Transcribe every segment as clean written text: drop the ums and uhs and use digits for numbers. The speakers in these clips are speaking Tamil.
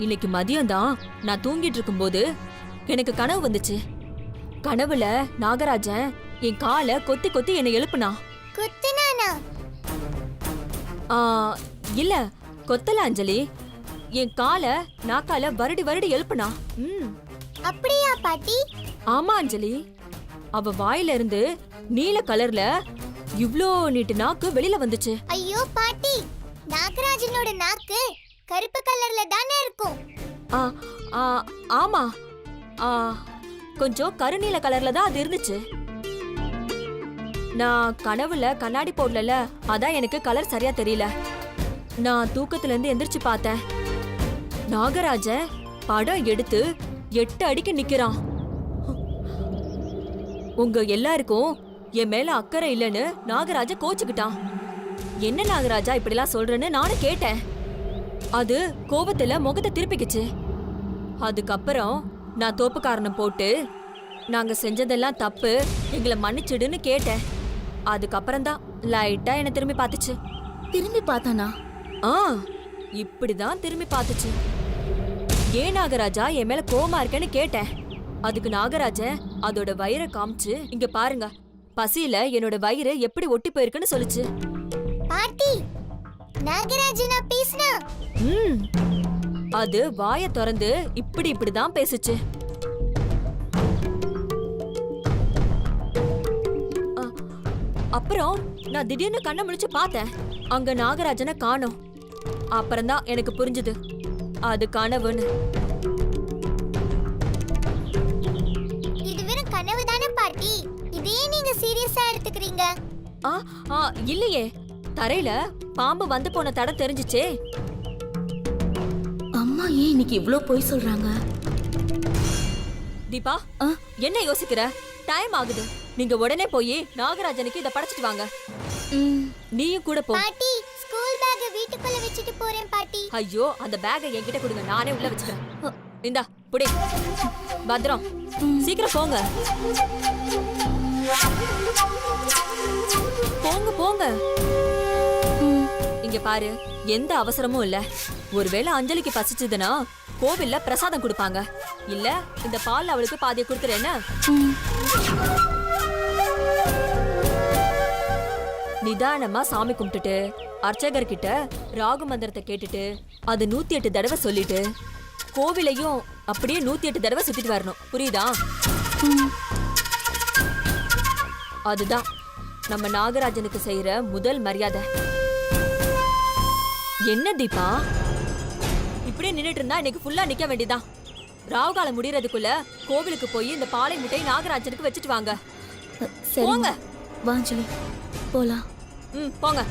இன்னைக்கு மதியம்தான் நான் தூங்கிட்டு இருக்கும்போது எனக்கு கனவு வந்துச்சு. கனவுல நாகராஜன் என் காலை கொத்தி கொத்தி என்னை எழுப்புனா. குத்துனானா? ஆ, இல்ல கொத்தல அஞ்சலி, என் காலை நாக்கால வருடி வருடி எழுப்புனா. அப்படியா பாட்டி? ஆமா அஞ்சலி, அவ வாயில இருந்து நீல கலர்ல இவ்ளோ நீட்டு நாக்கு வெளியில வந்துச்சு. ஐயோ பாட்டி, நாகராஜனோட நாக்கு கருப்பு கலர்ல தானே இருக்கும். ஆ, ஆ, ஆமா, ஆ, கொஞ்சம் கருநீல கலர்ல தான் அது இருந்துச்சு. நான் கனவுல கண்ணாடி போடல, அதான் எனக்கு கலர் சரியா தெரியல. நான் தூக்கத்துல இருந்து எந்திரிச்சு பார்த்தேன். நாகராஜன் படம் எடுத்து 8 அடிக்கு நிக்கிறான். உங்க எல்லாருக்கும் என் மேல அக்கறை இல்லைன்னு நாகராஜ கோச்சுக்கிட்டான். என்ன நாகராஜா இப்படிலாம் சொல்றேன்னு நானும் கேட்டேன். அது கோபத்துல முகத்தை திருப்பிக்குச்சு. அதுக்கப்புறம் நான் தோப்புக்காரனை போட்டு நாங்க செஞ்சதெல்லாம் தப்பு, எங்களை மன்னிச்சிடுன்னு கேட்டேன். அதுக்கப்புறம் தான் லைட்டா என்ன திரும்பி பார்த்துச்சு. திரும்பி பார்த்தானா? ஆ, இப்படிதான் திரும்பி பார்த்துச்சு. ஏன் நாகராஜா என் மேல கோவமா இருக்கேன்னு கேட்டேன். அதுக்கு நாகராஜன் அதோட வயிறை காமிச்சு, இங்க பாருங்க, பசியில என்னோட வயிறு எப்படி ஒட்டி போயிருக்குன்னு சொல்லுச்சு. பாட்டி, நாகராஜனா பேசுனா? அது வாயை திறந்து இப்படிதான் பேசுச்சு. அப்புறம் நான் திடீர்னு கண்ணை முழிச்சு பார்த்தேன். அங்க நாகராஜனை காணோம். அப்புறம்தான் எனக்கு புரிஞ்சுது அது கனவுன்னு. இது வெறும் கனவு தானே பாட்டி? இதையே நீங்க சீரியஸா எடுத்துக்கிறீங்க? இல்லையே, தரையில பாம்பு வந்து போன தடம் தெரிஞ்சுச்சே. அம்மா ஏன் இன்னைக்கு இவ்ளோ பொய் சொல்றாங்க? தீபா, என்ன யோசிக்கிற? டைம் ஆகுது. நீங்க உடனே போய் நாகராஜனுக்கு இத படைச்சிட்டு வாங்க. நீயும் கூட போ. பாட்டி, ஸ்கூல் பேக் வீட்டுக்குள்ள வச்சிட்டு போறேன் பாட்டி. ஐயோ, அந்த பேக்கை என்கிட்ட கொடுங்க, நானே உள்ள வச்சுக்கிறேன். இந்தா புடி, பத்திரம். சீக்கிரம் போங்க போங்க போங்க. இங்க பாரு, எந்த அவசரமும் இல்ல. ஒருவேளை அஞ்சலிக்கு பசிச்சதுன்னா கோவில்ல பிரசாதம் கொடுப்பாங்க. இல்ல இந்த பால் அவளுக்கு பாதியை கொடுத்துறேன்னா. நிதானமா சாமி கும்பிட்டுட்டு அர்ச்சகர்கிட்ட ராகு மந்திரத்தை கேட்டுட்டு அது 108 தடவை சொல்லிட்டு கோவிலையும் அப்படியே 108 தடவை சுத்திட்டு வரணும். புரியுதா? அதுதான் நம்ம நாகராஜனுக்கு செய்யற முதல் மரியாதை. என்ன தீபா, இப்படியே நின்னுட்டு இருந்தா இன்னைக்கு ஃபுல்லா நிக்க வேண்டியதான். ராவுகாலம் முடியறதுக்குள்ள கோவிலுக்கு போய் இந்த பாலை முட்டை நாகராஜனுக்கு வச்சுட்டு வாங்க. போங்க. வாஞ்சலி, போலாம். போங்க.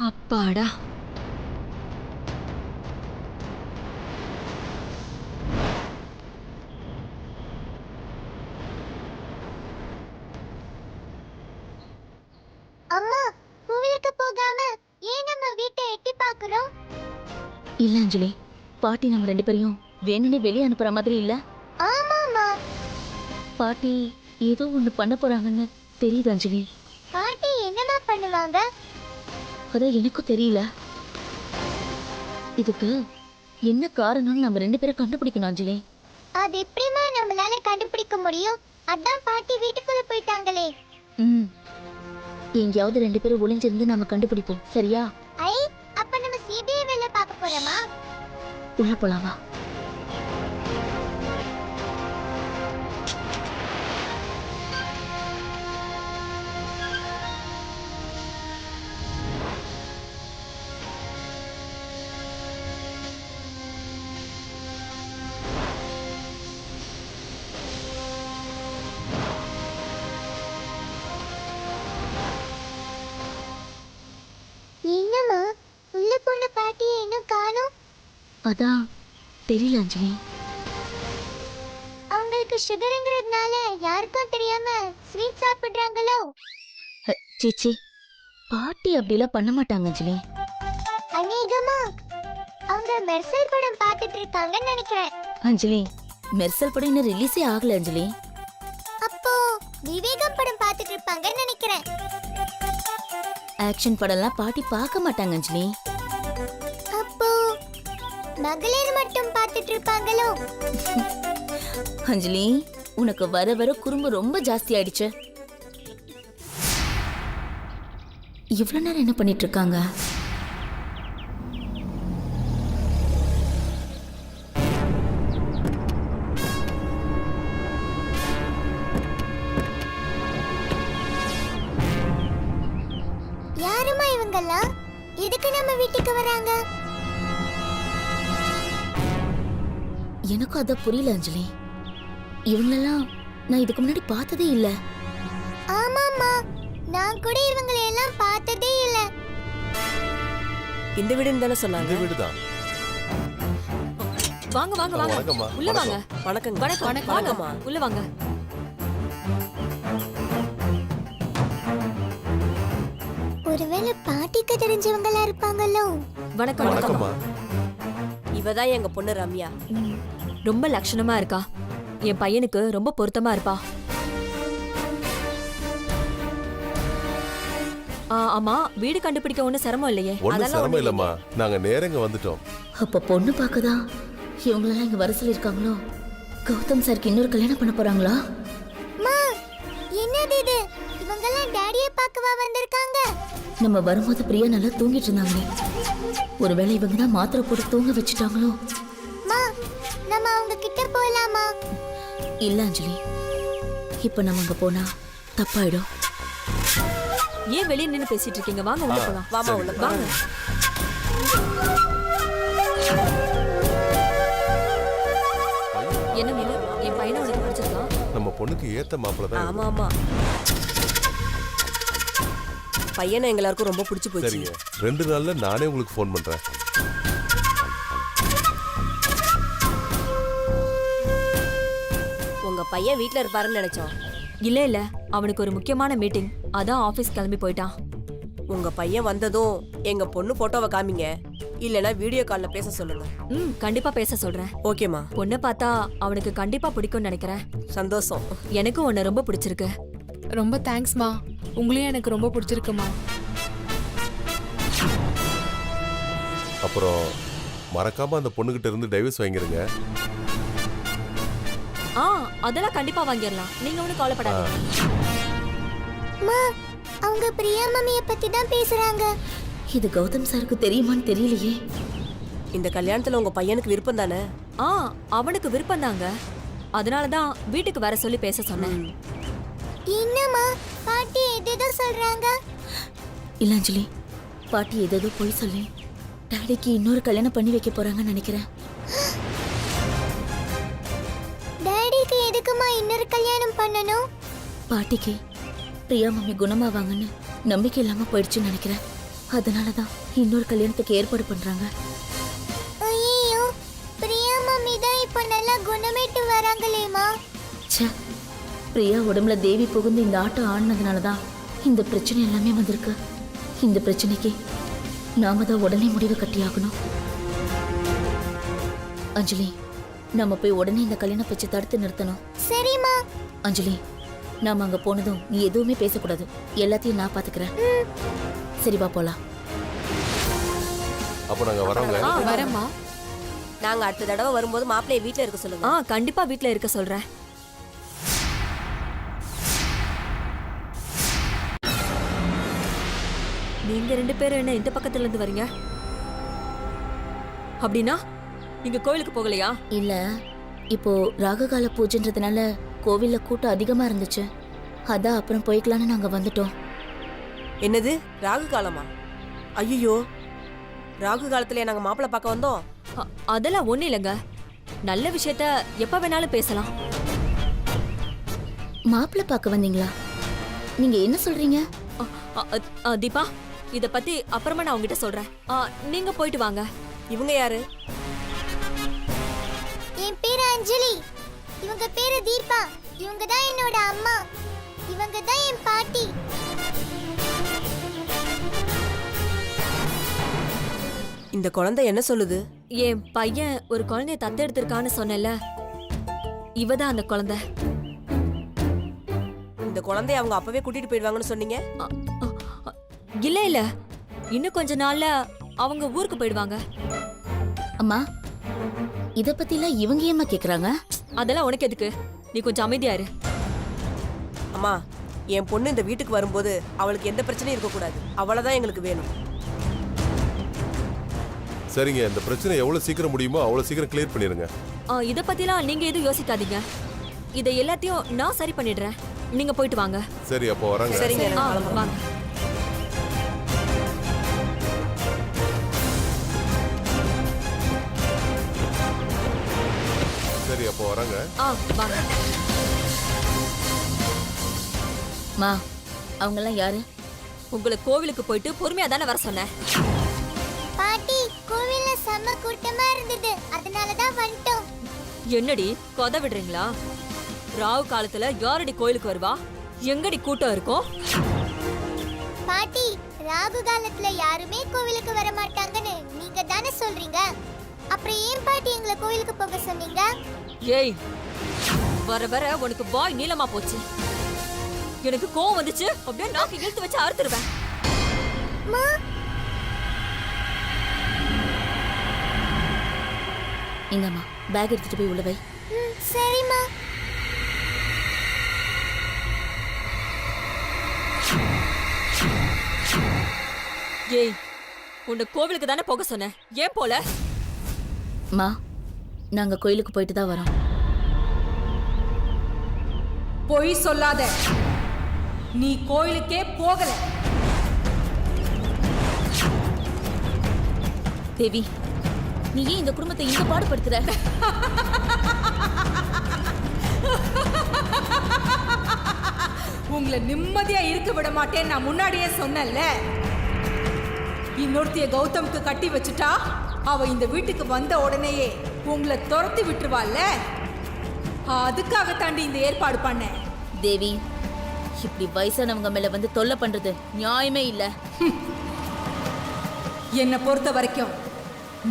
அப்பாடா, அம்மா, கோவிலுக்கு போகாம ஏன் நம்ம வீட்டை எட்டி பார்க்கறோம்? இல்ல அஞ்சலி, பாட்டி நம்ம 2 பேரையும் வேணும்னே வெளியே அனுப்புற மாதிரி இல்ல. ஆமாமா, பாட்டி ஏதோ ஒண்ணு பண்ண போறாங்கன்னு தெரியுது அஞ்சலி. பாட்டி என்னமா பண்ணுவாங்க? அதான் எனக்கும் தெரியல. இதுக்கு என்ன காரணம்னு நம்ம 2 பேரும் கண்டுபிடிக்கணும் அஞ்சலி. அது எப்படிமா நம்மளால கண்டுபிடிக்க முடியும்? அதான் பாட்டி வீட்டுக்குள்ள போயிட்டாங்களே. எங்கேயாவது 2 பேரும் ஒளிஞ்சிருந்து நம்ம கண்டுபிடிப்போம், சரியா? ஐ, அப்ப நம்ம சிபிஐ வேலை பார்க்க போறோமா? உள்ள போலாமா? என்னம்மா, உள்ள போன பாட்டியை இன்னும் காணோம்? அதான் தெரியல அஞ்சலி. அவங்களுக்கு சுகருங்கிறதுனால யாருக்கும் தெரியாம ஸ்வீட் சாப்பிடுறாங்களோ? சீச்சி, பாட்டி அப்படிலாம் பண்ண மாட்டாங்க அஞ்சலி. அநேகமா அவங்க மெர்சல் படம் பார்த்துட்டு இருக்காங்கன்னு நினைக்கிறேன். அஞ்சலி, மெர்சல் படம் இன்னும் ரிலீஸே ஆகல அஞ்சலி. அப்போ விவேகம் படம் பார்த்துட்டு இருப்பாங்கன்னு நினைக்கிறேன். ஆக்ஷன் படம்லாம் பாட்டி பார்க்க மாட்டாங்க அஞ்சலி. அப்போ மகளிர் மட்டும் பார்த்துட்டு இருப்பாங்களோ? அஞ்சலி, உனக்கு வர வர குறும்பு ரொம்ப ஜாஸ்தி ஆயிடுச்சு. இவ்வளவு நேரம் என்ன பண்ணிட்டு இருக்காங்க? யாருமா இவங்கெல்லாம்? எதுக்கு நம்ம வீட்டுக்கு வராங்க? எனக்கும் அதான் புரியல அஞ்சலி. இவங்களெல்லாம் நான் இதுக்கு முன்னாடி பார்த்ததே இல்ல. ஆமாமா, நான் கூட இவங்களை எல்லாம் பார்த்ததே இல்ல. இந்த வீடுன்னு தானே சொன்னாங்க. இந்த வீடுதான். வாங்க வாங்க வாங்க, வணக்கம்மா. உள்ள வாங்க. வணக்கங்க. வணக்கம் வணக்கம்மா. உள்ள வாங்க. ஒருவேளை பாட்டிக்கு தெரிஞ்சவங்களா இருப்பாங்களோ? வணக்கம் வணக்கம். வணக்கம்மா. இவதான் எங்க பொண்ணு ரம்யா. ம், ரொம்ப லட்சணமா இருக்கா. என் பையனுக்கு ரொம்ப பொருத்தமா இருப்பா. ஆமா, வீடு கண்டுபிடிக்க ஒண்ணும் சிரமம் இல்லையே. ஒண்ணும் சிரமம் இல்லம்மா, நாங்க நேரங்க வந்துட்டோம். அப்ப பொண்ணு பார்க்கதான் இவங்களெல்லாம் இங்க வர சொல்லிருக்காங்களோ? கௌதம் சாருக்கு இன்னொரு கல்யாணம் பண்ண போறாங்களா? மா, என்னது இது? இவங்கெல்லாம் டாடியை பார்க்கவா வந்திருக்காங்க? நம்ம வரும்போது பிரியா நல்லா தூங்கிட்டு இருந்தாங்களே, ஒருவேளை இவங்க தான் மாத்திரை போட்டு தூங்க வச்சுட்டாங்களோ? மா, நம்ம அவங்க கிட்ட போலாமா? இல்ல அஞ்சலி, இப்ப நம்ம அங்க போனா தப்பாயிடும். ஏன் வெளிய நின்னு பேசிட்டு இருக்கீங்க? வாங்க உள்ள போலாம். வாமா உள்ள வாங்க. என்ன மீனு, என் பையனை உனக்கு பிடிச்சிருக்கா? நம்ம பொண்ணுக்கு ஏத்த மாப்பிள்ள தான். ஆமா ஆமா. பையனை எங்க எல்லாருக்கும் ரொம்ப பிடிச்சு போச்சு. சரிங்க, 2 நாள்ல நானே உங்களுக்கு ஃபோன் பண்றேன். உங்க பையன் வீட்ல இருப்பாருன்னு நினைச்சோம். இல்ல இல்ல, அவனுக்கு ஒரு முக்கியமான மீட்டிங், அதான் ஆபீஸ் கிளம்பி போயிட்டான். உங்க பையன் வந்ததும் எங்க பொண்ணு போட்டோவை காமிங்க, இல்லனா வீடியோ கால்ல பேச சொல்லுங்க. கண்டிப்பா பேச சொல்றேன். ஓகேமா. பொண்ணை பார்த்தா அவனுக்கு கண்டிப்பா பிடிக்கும்னு நினைக்கிறேன். சந்தோஷம். எனக்கும் உன்னை ரொம்ப பிடிச்சிருக்கு. ரொம்ப தேங்க்ஸ்மா, உங்களையும் எனக்கு ரொம்ப பிடிச்சிருக்குமா. அப்புறம் மறக்காம அந்த பொண்ணுகிட்ட இருந்து டைவர்ஸ் வாங்கிருங்க. அதெல்லாம் கண்டிப்பா வாங்கிடலாம், நீங்க ஒன்னும் கவலைப்படாதீங்க. மா, அவங்க பிரியா மம்மிய பத்தி தான் பேசுறாங்க. இது கௌதம் சாருக்கு தெரியுமான்னு தெரியலையே. இந்த கல்யாணத்துல உங்க பையனுக்கு விருப்பம் தானே? அவனுக்கு விருப்பம் தாங்க, அதனாலதான் வீட்டுக்கு வர சொல்லி பேச சொன்னேன். என்னம்மா, பாட்டி எதேதோ சொல்றாங்க? இல்ல அஞ்சலி, பாட்டி ஏதோ போய் சொல்லி டாடிக்கு இன்னொரு கல்யாணம் பண்ணி வைக்க போறாங்கன்னு நினைக்கிறேன். டாடிக்கு எதுக்குமா இன்னொரு கல்யாணம் பண்ணணும்? பாட்டிக்கு பிரியா மம்மி குணமாவாங்கன்னு நம்பிக்கை இல்லாம போயிடுச்சுன்னு நினைக்கிறேன். அதனாலதான் இன்னொரு கல்யாணத்துக்கு ஏற்பாடு பண்றாங்க. ஐயோ, பிரியா மம்மி தான் இப்ப நல்லா குணமேட்டு வராங்களேமா. ச்சே, பிரியா உடம்புல தேவி புகுந்து இந்த ஆட்டம் ஆடினதுனாலதான் இந்த பிரச்சனை எல்லாமே வந்திருக்கு. இந்த பிரச்சனைக்கு நாம தான் உடனே முடிவு கட்டியாகணும். அஞ்சலி, நம்ம போய் உடனே இந்த கல்யாண பேச்சை தடுத்து நிறுத்தணும். சரிம்மா. அஞ்சலி, நாம அங்க போனதும் நீ எதுவுமே பேசக்கூடாது, எல்லாத்தையும் நான் பாத்துக்கிறேன். சரி, வா போலாம். அப்போ நாங்க வரோங்க. வரேம்மா. நாங்க அடுத்த தடவை வரும்போது மாப்பிள்ளைய வீட்ல இருக்க சொல்லுங்க. கண்டிப்பா வீட்ல இருக்க சொல்றேன். நீங்க 2 பேரும் என்ன இந்த பக்கத்துல இருந்து வரீங்க? அப்படின்னா நீங்க கோயிலுக்கு போகலையா? இல்ல, இப்போ ராககால பூஜைன்றதுனால கோவில்ல கூட்டம் அதிகமா இருந்துச்சு, அதான் அப்புறம் போய்க்கலான்னு நாங்க வந்துட்டோம். என்னது, ராகு காலமா? ஐயோ, ராகு காலத்துல நாங்க மாப்பிள்ளை பார்க்க வந்தோம். அதெல்லாம் ஒண்ணு இல்லைங்க, நல்ல விஷயத்த எப்ப வேணாலும் பேசலாம். மாப்பிள்ளை பார்க்க வந்தீங்களா? நீங்க என்ன சொல்றீங்க? தீபா, இத பத்தி அப்புறமா நான் உங்ககிட்ட சொல்றேன். நீங்க போயிட்டு வாங்க. இவங்க யாரு? என் பேரு அஞ்சலி, இவங்க பேரு தீபா. இவங்க தான் என்னோட அம்மா, இவங்க தான் என் பாட்டி. இந்த குழந்தை என்ன சொல்லுது? என் பையன் ஒரு குழந்தைய தத்தெடுத்திருக்கான்னு சொன்னேன்ல, இவதான் அந்த குழந்தை. இந்த குழந்தைய அவங்க அப்பவே கூட்டிட்டு போயிடுவாங்கன்னு சொன்னீங்க. அ, அ, அ, இல்ல இல்ல, இன்னும் கொஞ்ச நாள்ல அவங்க ஊருக்கு போயிடுவாங்க. அம்மா இத பத்திலாம் இவங்க ஏம்மா கேக்குறாங்க? அதெல்லாம் உனக்கு எதுக்கு? நீ கொஞ்சம் அமைதியா இரு. அம்மா, என் பொண்ணு இந்த வீட்டுக்கு வரும்போது அவளுக்கு எந்த பிரச்சனையும் இருக்கக்கூடாது. அவளதான் எங்களுக்கு வேணும். சரிங்க, இந்த பிரச்சனை எவ்வளவு சீக்கிரம் முடியுமோ அவ்வளவு சீக்கிரம் கிளியர் பண்ணிருங்க. இத பத்திலாம் நீங்க எதுவும் யோசிக்காதீங்க. இதை எல்லாத்தையும் நான் சரி பண்ணிடுறேன். நீங்க போயிட்டு வாங்க. சரி, அப்போ வராங்க. சரிங்க, ஆ, நாங்க கிளம்புறோம். வாங்க. சரி, அப்போ வராங்க. ஆ, வாங்க. மா அவங்கெல்லாம் யாரு? உங்களை கோவிலுக்கு போயிட்டு பொறுமையா தானே வர சொன்னேன். பாட்டி கோவில்ல செம்ம கூட்டமா இருந்தது, அதனாலதான் வந்துட்டோம். என்னடி கொத விடுறீங்களா? ராவு காலத்துல யாரடி கோயிலுக்கு வருவா? எங்கடி கூட்டம் இருக்கும்? பாட்டி ராகு காலத்துல யாருமே கோவிலுக்கு வர மாட்டாங்கன்னு நீங்க தானே சொல்றீங்க. அப்புறம் ஏன் பாட்டி எங்களை கோவிலுக்கு போக சொன்னீங்க? ஏய், வர வர உனக்கு வாய் நீளமா போச்சு. எனக்கு கோவம் வந்துச்சு, அப்படியே நாக்கு இழுத்து வச்சு அறுத்துருவேன். அம்மா, இங்கம்மா பேக் எடுத்துட்டு போய் உள்ள வை. சரிம்மா. ஏய், உன்னை கோவிலுக்கு தானே போக சொன்னேன், ஏன் போல? மா நாங்க கோயிலுக்கு போயிட்டு தான் வரோம். பொய் சொல்லாத, நீ கோயிலுக்கே போகல. தேவி, நீ ஏன் இந்த குடும்பத்தை இந்த பாடுபடுத்துற? உங்களை நிம்மதியா இருக்க விட மாட்டேன்னு நான் முன்னாடியே சொன்னேன்ல. இன்னொருத்திய கௌதம்க்கு கட்டி வச்சுட்டா அவ இந்த வீட்டுக்கு வந்த உடனேயே உங்களை துரத்தி விட்டுருவாள்ல. அதுக்காக தாண்டி இந்த ஏற்பாடு பண்ணேன். தேவி, இப்படி வயசானவங்க மேல வந்து தொல்லை பண்றது நியாயமே இல்ல. என்னை பொறுத்த வரைக்கும்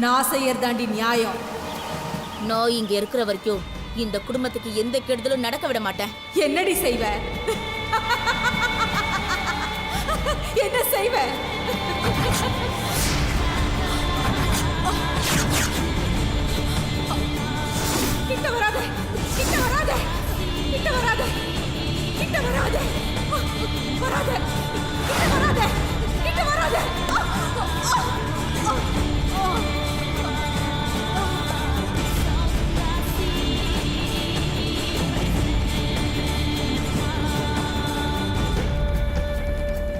நான் செய்யறதாண்டி நியாயம். நான் இங்க இருக்கிற வரைக்கும் இந்த குடும்பத்துக்கு எந்த கெடுதலும் நடக்க விட மாட்டேன். என்னடி செய்வ? என்ன செய்வ? கிட்ட வராத, கிட்ட வராத, கிட்ட வராத, கிட்ட வராத, வராத, கிட்ட வராத, கிட்ட வராத.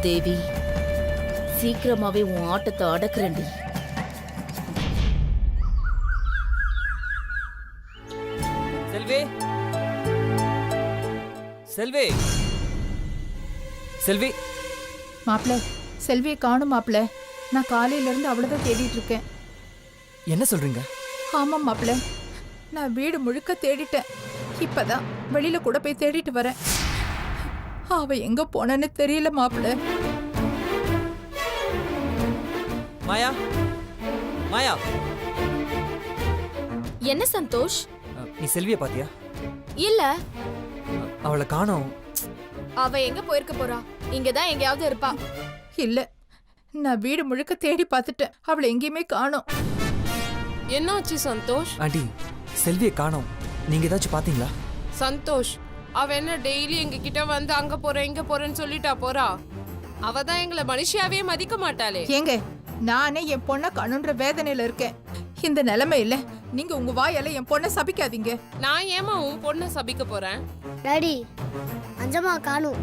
தேவி, சீக்கிரமாவே உன் ஆட்டத்தை அடக்குறேன்டி. செல்வி, செல்வி, செல்வி. மாப்பிள்ள, செல்வியை காணும் மாப்பிள்ள. நான் காலையில இருந்து அவ்வளவுதான் தேடிட்டு இருக்கேன். என்ன சொல்றீங்க? ஆமாம் மாப்பிள்ள, நான் வீடு முழுக்க தேடிட்டேன். இப்பதான் வெளியில கூட போய் தேடிட்டு வரேன். அவ எங்க போனன்னு தெரியல மாப்பிள்ள. மாயா, மாயா. என்ன சந்தோஷ்? நீ செல்வியை பாத்தியா? இல்ல, அவளை காணோம். அவ எங்க போயிருக்க போறா? இங்கதான் எங்கயாவது இருப்பா. இல்ல, நான் வீடு முழுக்க தேடி பார்த்துட்டேன். அவளை எங்கேயுமே காணோம். என்னாச்சு சந்தோஷ்? ஆண்டி, செல்வியை காணோம். நீங்க ஏதாச்சும் பாத்தீங்களா? சந்தோஷ், அவ என்ன டெய்லி எங்க கிட்ட வந்து அங்க போறேன் இங்க போறேன்னு சொல்லிட்டா போறா? அவ தான் எங்களை மனுஷியாவே மதிக்க மாட்டாளே. ஏங்க, நானே என் பொண்ணை காணுன்ற வேதனையில இருக்கேன். இந்த நிலைமை இல்ல, நீங்க உங்க வாயால என் பொண்ணை சபிக்காதீங்க. நான் ஏமா உன் பொண்ணை சபிக்க போறேன்? டாடி, அஞ்சம்மா காணும்.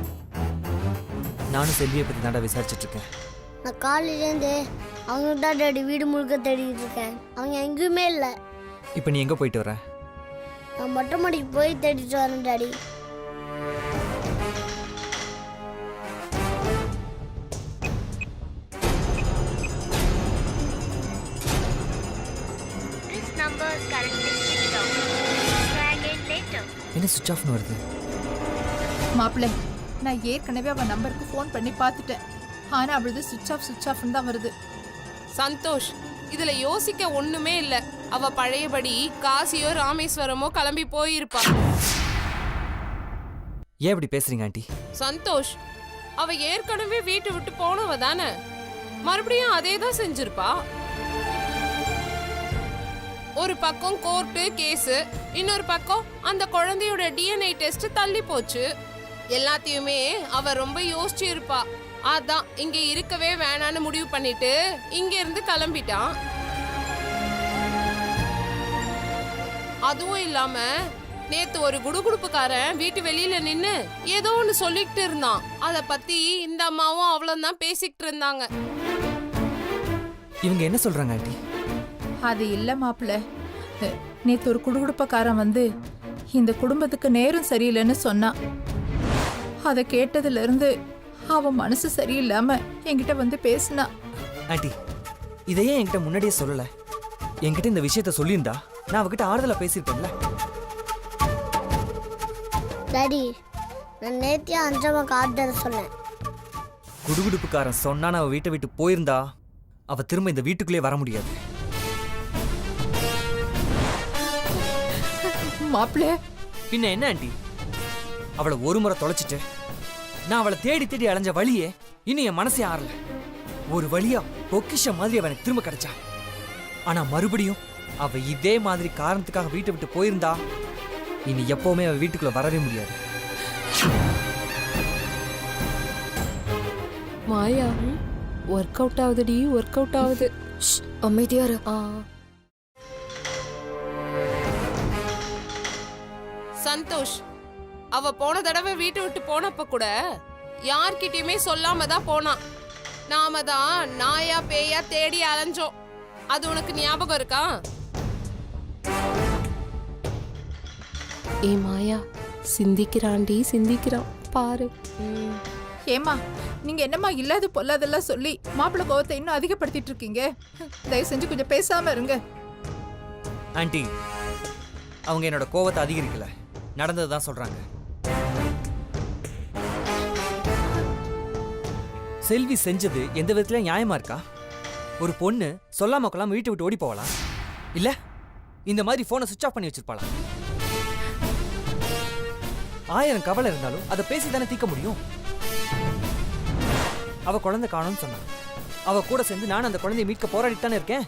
நானும் செல்வியை பத்தி தாண்டா விசாரிச்சுட்டு இருக்கேன். நான் காலையிலேருந்து அவங்க தான் டாடி வீடு முழுக்க தேடிட்டு இருக்கேன். அவங்க எங்கேயுமே இல்லை. இப்போ நீ எங்க போயிட்டு வர? நான் மொட்டை மாடிக்கு போய் தேடிட்டு வரேன் டாடி. என்ன சுவிட்ச் ஆஃப்னு வருது? மாப்பிள்ள, நான் ஏற்கனவே அவன் நம்பருக்கு ஃபோன் பண்ணி பார்த்துட்டேன். ஆனா அவளது சுவிட்ச் ஆஃப் தான் வருது. சந்தோஷ், இதுல யோசிக்க ஒண்ணுமே இல்ல. அவ பழையபடி காசியோ ராமேஸ்வரமோ கிளம்பி போயிருப்பா. ஏன் இப்படி பேசுறீங்க ஆண்டி? சந்தோஷ், அவ ஏற்கனவே வீட்டை விட்டு போனவ தானே, மறுபடியும் அதே தான் செஞ்சிருப்பா. ஒரு பக்கம் கோர்ட்டு கேஸ், இன்னொரு பக்கம் அந்த குழந்தையோட DNA டெஸ்ட் தள்ளி போச்சு. எல்லாத்தையுமே அவ ரொம்ப யோசிச்சு இருப்பா. அதான் இங்க இருக்கவே வேணான்னு முடிவு பண்ணிட்டு இங்க இருந்து கிளம்பிட்டான். அதுவும் இல்லாம நேத்து ஒரு குடுகுடுப்புக்காரன் வீட்டு வெளியில நின்னு ஏதோ ஒன்னு சொல்லிக்கிட்டு இருந்தான். அத பத்தி இந்த அம்மாவும் அவ்வளவு தான் பேசிக்கிட்டு இருந்தாங்க. இவங்க என்ன சொல்றாங்க ஆண்டி? அது இல்ல மாப்பிள்ள, நேத்து ஒரு குடுகுடுப்பக்காரன் வந்து இந்த குடும்பத்துக்கு நேரம் சரியில்லைன்னு சொன்னான். அதை கேட்டதுல இருந்து அவன் மனசு சரியில்லாம என்கிட்ட வந்து பேசினா. ஆண்டி, இதையே என்கிட்ட முன்னாடியே சொல்லல. என்கிட்ட இந்த விஷயத்த சொல்லியிருந்தா நான் அவகிட்ட ஆறுதலா பேசியிருப்பேன்ல. டாடி, நான் நேத்தியா அஞ்சம்மா கார்டு சொன்னேன். குடுகுடுப்புக்காரன் சொன்னா அவ வீட்டை விட்டு போயிருந்தா அவ திரும்ப இந்த வீட்டுக்குள்ளே வர முடியாது. மாப்பிள்ள, பின்ன என்ன ஆண்டி? அவளை ஒரு முறை தொலைச்சிட்டு நான் அவளை தேடி தேடி அலைஞ்ச வழியே இன்னும் என் மனசே ஆறல. ஒரு வழியா பொக்கிஷம் மாதிரி அவ எனக்கு திரும்ப கிடைச்சா. ஆனா மறுபடியும் அவ இதே மாதிரி காரணத்துக்காக வீட்டை விட்டு போயிருந்தா இனி எப்பவுமே அவ வீட்டுக்குள்ள வரவே முடியாது. மாயா, ஒர்க் அவுட் ஆகுதுடி, ஒர்க் அவுட் ஆகுது. அமைதியாரு. சந்தோஷ், அவ போன தடவை வீட்டை விட்டு போனப்ப கூட யார்கிட்டயுமே சொல்லாம தான் போனான். நாம தான் நாயா பேயா தேடி அலைஞ்சோம். அது உனக்கு ஞாபகம் இருக்கா? ஏ மாயா, சிந்திக்கிறான்டி, சிந்திக்கிறான் பாரு. ஏமா நீங்க என்னம்மா இல்லாத பொல்லாதெல்லாம் சொல்லி மாப்பிள்ளை கோவத்தை இன்னும் அதிகப்படுத்திட்டு இருக்கீங்க? தயவு செஞ்சு கொஞ்சம் பேசாம இருங்க. ஆண்டி, அவங்க என்னோட கோவத்தை அதிகரிக்கல, நடந்ததுதான் சொல்றாங்க. செல்வி செஞ்சது எந்த விதத்துல நியாயமா இருக்கா? ஒரு பொண்ணு சொல்லாம கொள்ளாம வீட்டை விட்டு ஓடி போகலாம், இல்ல இந்த மாதிரி போனை சுவிட்ச் ஆஃப் பண்ணி வச்சிருப்பாளா? 1000 கவலை இருந்தாலும் அதை பேசி தானே தீர்க்க முடியும். அவ குழந்தை காணும்னு சொன்னா, அவ கூட சேர்ந்து நான் அந்த குழந்தையை மீட்க போராடிட்டு தானே இருக்கேன்.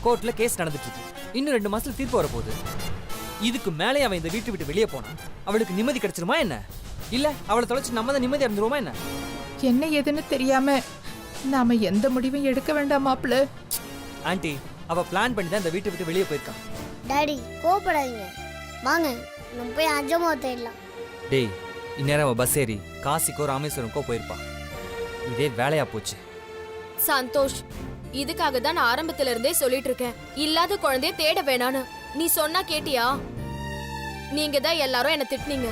கோர்ட்ல கேஸ் நடந்துட்டு இருக்கு. இன்னும் 2 மாசத்துல தீர்ப்பு வரப்போகுது. இதுக்கு மேலே அவன் இந்த வீட்டை விட்டு வெளியே போனா அவளுக்கு நிம்மதி கிடைச்சிருமா என்ன? இல்ல அவளை தொலைச்சு நம்ம தான் நிம்மதி இருந்துருவோமா என்ன? என்ன ஏதுன்னு தெரியாம நாம எந்த முடிவும் எடுக்க வேண்டாம் மாப்பிள்ள. ஆண்டி, அவ பிளான் பண்ணி தான் இந்த வீட்டை விட்டு வெளியே போயிருக்கான். டாடி, கோவப்படாதீங்க. வாங்க நம்ம போய் அஞ்சம்மா தேடலாம். டேய், இந்நேரம் அவ பஸ் ஏறி காசிக்கோ ராமேஸ்வரம்க்கோ போயிருப்பா. இதே வேலையா போச்சு. சந்தோஷ், இதுக்காக தான் நான் ஆரம்பத்துல இருந்தே சொல்லிட்டு இருக்கேன், இல்லாத குழந்தைய தேட வேணான்னு. நீ சொன்னா கேட்டியா? நீங்க தான் எல்லாரும் என்ன திட்டுனீங்க.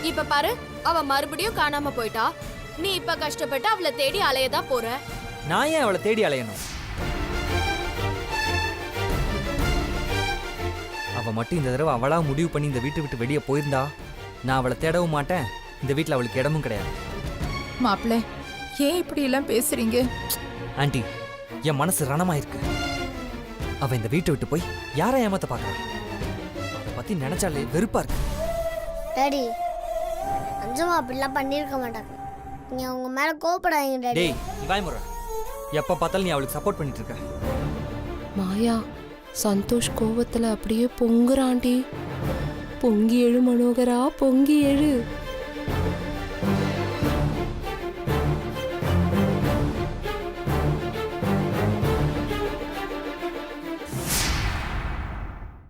இப்ப பாரு, அவ மறுபடியும் காணாம போயிட்டா. நீ இப்ப கஷ்டப்பட்டு அவளை தேடி அலையதான் போற. நான் ஏன் அவளை தேடி அலையணும்? அவ மட்டும் இந்த தடவை அவளா முடிவு பண்ணி இந்த வீட்டை விட்டு வெளியே போயிருந்தா நான் அவளை தேடவும் மாட்டேன், இந்த வீட்டில் அவளுக்கு இடமும் கிடையாது. மாப்பிள்ள, ஏன் இப்படி எல்லாம் பேசுறீங்க? ஆண்டி, என் மனசு ரணமாயிருக்கு. அவ இந்த வீட்டை விட்டு போய் யாரை ஏமாத்த பாக்குறான்? அதை பத்தி நினைச்சாலே வெறுப்பா இருக்கு. டாடி, அஞ்சம்மா அப்படிலாம் பண்ணியிருக்க மாட்டாங்க. நீங்க அவங்க மேல கோவப்படாதீங்க டாடி. டேய், நீ வாய்முறை. எப்ப பார்த்தாலும் நீ அவளுக்கு சப்போர்ட் பண்ணிட்டு இருக்க. மாயா, சந்தோஷ் கோவத்துல அப்படியே பொங்குறான்டி. பொங்கி எழு மனோகரா, பொங்கி எழு.